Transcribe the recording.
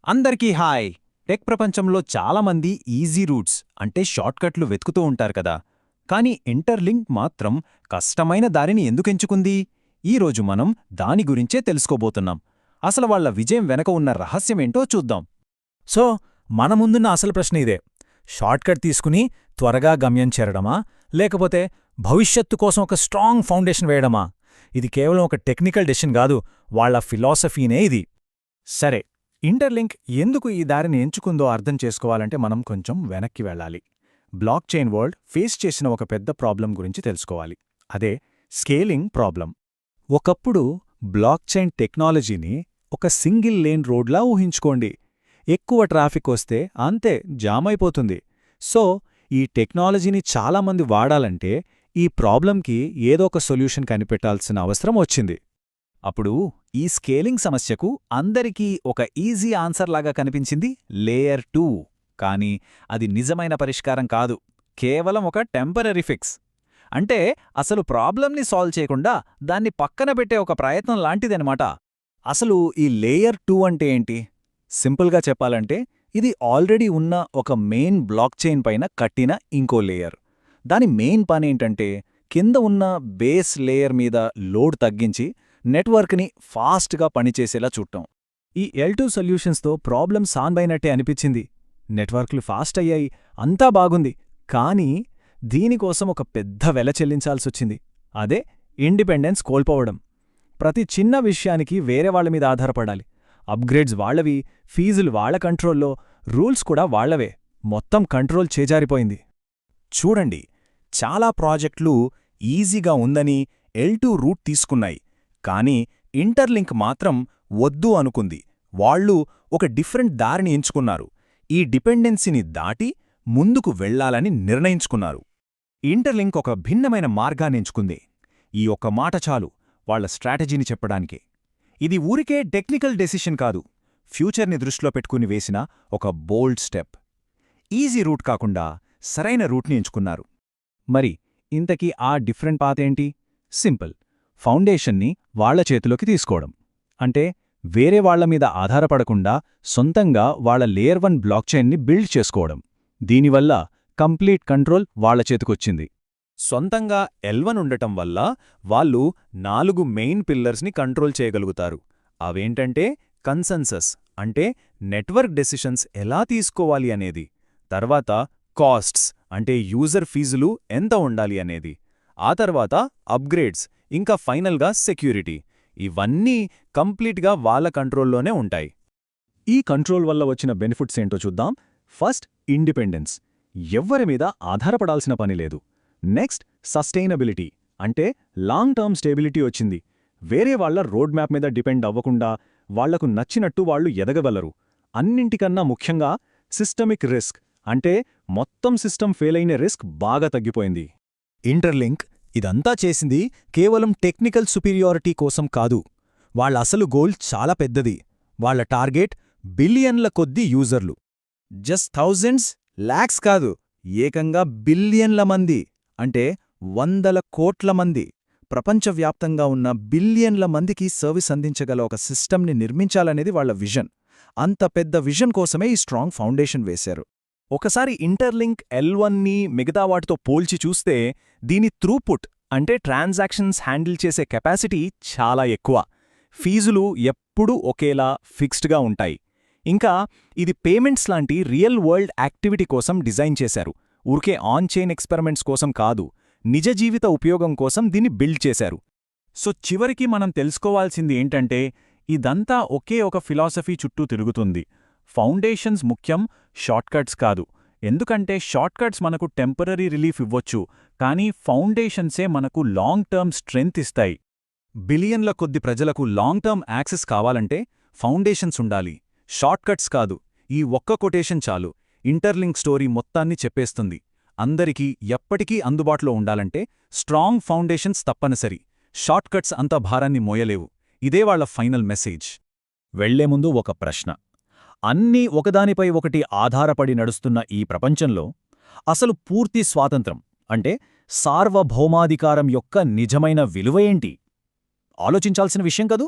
అందరికీ hi. Tech ప్రపంచంలో చాలామంది ఈజీ రూట్స్ అంటే షార్ట్కట్లు వెతుకుతూ ఉంటారు కదా. కానీ ఇంటర్లింక్ మాత్రం కష్టమైన దారిని ఎందుకెంచుకుంది? ఈరోజు మనం దాని గురించే తెలుసుకోబోతున్నాం. అసలు వాళ్ల విజయం వెనక ఉన్న రహస్యమేంటో చూద్దాం. సో మన ముందున్న అసలు ప్రశ్న ఇదే: షార్ట్కట్ తీసుకుని త్వరగా గమ్యం చేరడమా, లేకపోతే భవిష్యత్తు కోసం ఒక స్ట్రాంగ్ ఫౌండేషన్ వేయడమా? ఇది కేవలం ఒక టెక్నికల్ డెసిషన్ కాదు, వాళ్ల ఫిలాసఫీనే ఇది. సరే, ఇంటర్లింక్ ఎందుకు ఈ దారిని ఎంచుకుందో అర్థం చేసుకోవాలంటే మనం కొంచెం వెనక్కి వెళ్ళాలి. బ్లాక్ చైన్ వరల్డ్ ఫేస్ చేసిన ఒక పెద్ద ప్రాబ్లం గురించి తెలుసుకోవాలి. అదే స్కేలింగ్ ప్రాబ్లం. ఒకప్పుడు బ్లాక్ చైన్ టెక్నాలజీని ఒక సింగిల్ లేన్ రోడ్లా ఊహించుకోండి. ఎక్కువ ట్రాఫిక్ వస్తే అంతే జామ్ అయిపోతుంది. సో ఈ టెక్నాలజీని చాలామంది వాడాలంటే ఈ ప్రాబ్లంకి ఏదో ఒక సొల్యూషన్ కనిపెట్టాల్సిన అవసరం వచ్చింది. అప్పుడు ఈ స్కేలింగ్ సమస్యకు అందరికీ ఒక ఈజీ ఆన్సర్ లాగా కనిపించింది లేయర్ 2. కానీ అది నిజమైన పరిష్కారం కాదు, కేవలం ఒక టెంపరరీ ఫిక్స్. అంటే అసలు ప్రాబ్లంని సాల్వ్ చేయకుండా దాన్ని పక్కన పెట్టే ఒక ప్రయత్నం లాంటిదనమాట. అసలు ఈ లేయర్ 2 అంటే ఏంటి? సింపుల్గా చెప్పాలంటే ఇది ఆల్రెడీ ఉన్న ఒక మెయిన్ బ్లాక్ చైన్ పైన కట్టిన ఇంకో లేయర్. దాని మెయిన్ పనేంటంటే కింద ఉన్న బేస్ లేయర్ మీద లోడ్ తగ్గించి నెట్వర్క్ని ఫాస్ట్గా పనిచేసేలా చూడటం. ఈ L2 సొల్యూషన్స్తో ప్రాబ్లం సాన్బైనట్టే అనిపించింది. నెట్వర్క్లు ఫాస్ట్ అయ్యాయి, అంతా బాగుంది. కానీ దీనికోసం ఒక పెద్ద వెల చెల్లించాల్సొచ్చింది. అదే ఇండిపెండెన్స్ కోల్పోవడం. ప్రతి చిన్న విషయానికి వేరే వాళ్ల మీద ఆధారపడాలి. అప్గ్రేడ్స్ వాళ్లవి, ఫీజులు వాళ్ల కంట్రోల్లో, రూల్స్ కూడా వాళ్లవే. మొత్తం కంట్రోల్ చేజారిపోయింది. చూడండి, చాలా ప్రాజెక్టులు ఈజీగా ఉందని L2 రూట్ తీసుకున్నాయి. కానీ ఇంటర్లింక్ మాత్రం వద్దు అనుకుంది. వాళ్లు ఒక డిఫరెంట్ దారిని ఎంచుకున్నారు. ఈ డిపెండెన్సీని దాటి ముందుకు వెళ్లాలని నిర్ణయించుకున్నారు. ఇంటర్లింక్ ఒక భిన్నమైన మార్గాన్నెంచుకుంది. ఈ ఒక్క మాట చాలు వాళ్ల స్ట్రాటజీని చెప్పడానికే. ఇది ఊరికే టెక్నికల్ డెసిషన్ కాదు, ఫ్యూచర్ని దృష్టిలో పెట్టుకుని వేసిన ఒక బోల్డ్ స్టెప్. ఈజీ రూట్ కాకుండా సరైన రూట్ని ఎంచుకున్నారు. మరి ఇంతకీ ఆ డిఫరెంట్ పాతేంటి? సింపుల్, ఫౌండేషన్ని వాళ్ల చేతిలోకి తీసుకోవడం. అంటే వేరే వాళ్ల మీద ఆధారపడకుండా సొంతంగా వాళ్ల లేయర్ 1 బ్లాక్ చైన్ని బిల్డ్ చేసుకోవడం. దీనివల్ల కంప్లీట్ కంట్రోల్ వాళ్ల చేతికొచ్చింది. సొంతంగా L1 ఉండటం వల్ల వాళ్ళు 4 మెయిన్ పిల్లర్స్ని కంట్రోల్ చేయగలుగుతారు. అవేంటంటే కన్సెన్సస్ అంటే నెట్వర్క్ డెసిషన్స్ ఎలా తీసుకోవాలి అనేది, తర్వాత కాస్ట్స్ అంటే యూజర్ ఫీజులు ఎంత ఉండాలి అనేది, ఆ తర్వాత అప్గ్రేడ్స్, ఇంకా ఫైనల్గా సెక్యూరిటీ. ఇవన్నీ కంప్లీట్గా వాళ్ల కంట్రోల్లోనే ఉంటాయి. ఈ కంట్రోల్ వల్ల వచ్చిన బెనిఫిట్స్ ఏంటో చూద్దాం. First, independence. ఎవ్వరి మీద ఆధారపడాల్సిన పనిలేదు. నెక్స్ట్, సస్టైనబిలిటీ అంటే లాంగ్ టర్మ్ స్టేబిలిటీ వచ్చింది. వేరే వాళ్ల రోడ్ మ్యాప్ మీద డిపెండ్ అవ్వకుండా వాళ్లకు నచ్చినట్టు వాళ్లు ఎదగగలరు. అన్నింటికన్నా ముఖ్యంగా సిస్టమిక్ రిస్క్ అంటే మొత్తం సిస్టమ్ ఫెయిల్ అయిన రిస్క్ బాగా తగ్గిపోయింది. ఇంటర్లింక్ ఇదంతా చేసింది కేవలం టెక్నికల్ సుపీరియారిటీ కోసం కాదు. వాళ్ల అసలు గోల్ చాలా పెద్దది. వాళ్ల టార్గెట్ బిలియన్ల కొద్దీ యూజర్లు. జస్ట్ థౌజండ్స్, లాక్స్ కాదు, ఏకంగా బిలియన్ల మంది. అంటే 100 కోట్ల మంది. ప్రపంచవ్యాప్తంగా ఉన్న బిలియన్ల మందికి సర్వీస్ అందించగల ఒక సిస్టమ్ని నిర్మించాలనేది వాళ్ల విజన్. అంత పెద్ద విజన్ కోసమే ఈ స్ట్రాంగ్ ఫౌండేషన్ వేశారు. ఒకసారి ఇంటర్లింక్ L1ని మిగతా వాటితో పోల్చి చూస్తే దీని త్రూపుట్ అంటే ట్రాన్సాక్షన్స్ హ్యాండిల్ చేసే కెపాసిటీ చాలా ఎక్కువ. ఫీజులు ఎప్పుడూ ఒకేలా ఫిక్స్డ్గా ఉంటాయి. ఇంకా ఇది పేమెంట్స్ లాంటి రియల్ వరల్డ్ యాక్టివిటీ కోసం డిజైన్ చేశారు. ఊరికే ఆన్ చైన్ ఎక్స్పెరిమెంట్స్ కోసం కాదు, నిజ జీవిత ఉపయోగం కోసం దీన్ని బిల్డ్ చేశారు. సో చివరికి మనం తెలుసుకోవాల్సింది ఏంటంటే ఇదంతా ఒకే ఒక ఫిలాసఫీ చుట్టూ తిరుగుతుంది. ఫౌండేషన్స్ ముఖ్యం, షార్ట్కట్స్ కాదు. ఎందుకంటే షార్ట్కట్స్ మనకు టెంపరరీ రిలీఫ్ ఇవ్వొచ్చు, కానీ ఫౌండేషన్సే మనకు లాంగ్ టర్మ్ స్ట్రెంగ్త్ ఇస్తాయి. బిలియన్ల కొద్ది ప్రజలకు లాంగ్ టర్మ్ యాక్సెస్ కావాలంటే ఫౌండేషన్స్ ఉండాలి, షార్ట్కట్స్ కాదు. ఈ ఒక్క కొటేషన్ చాలు ఇంటర్లింక్ స్టోరీ మొత్తాన్ని చెప్పేస్తుంది. అందరికీ ఎప్పటికీ అందుబాటులో ఉండాలంటే స్ట్రాంగ్ ఫౌండేషన్స్ తప్పనిసరి. షార్ట్కట్స్ అంత భారాన్ని మోయలేవు. ఇదే వాళ్ల ఫైనల్ మెసేజ్. వెళ్లే ముందు ఒక ప్రశ్న. అన్నీ ఒకదానిపై ఒకటి ఆధారపడి నడుస్తున్న ఈ ప్రపంచంలో అసలు పూర్తి స్వాతంత్రం అంటే సార్వభౌమాధికారం యొక్క నిజమైన విలువ ఏంటి? ఆలోచించాల్సిన విషయం కదూ?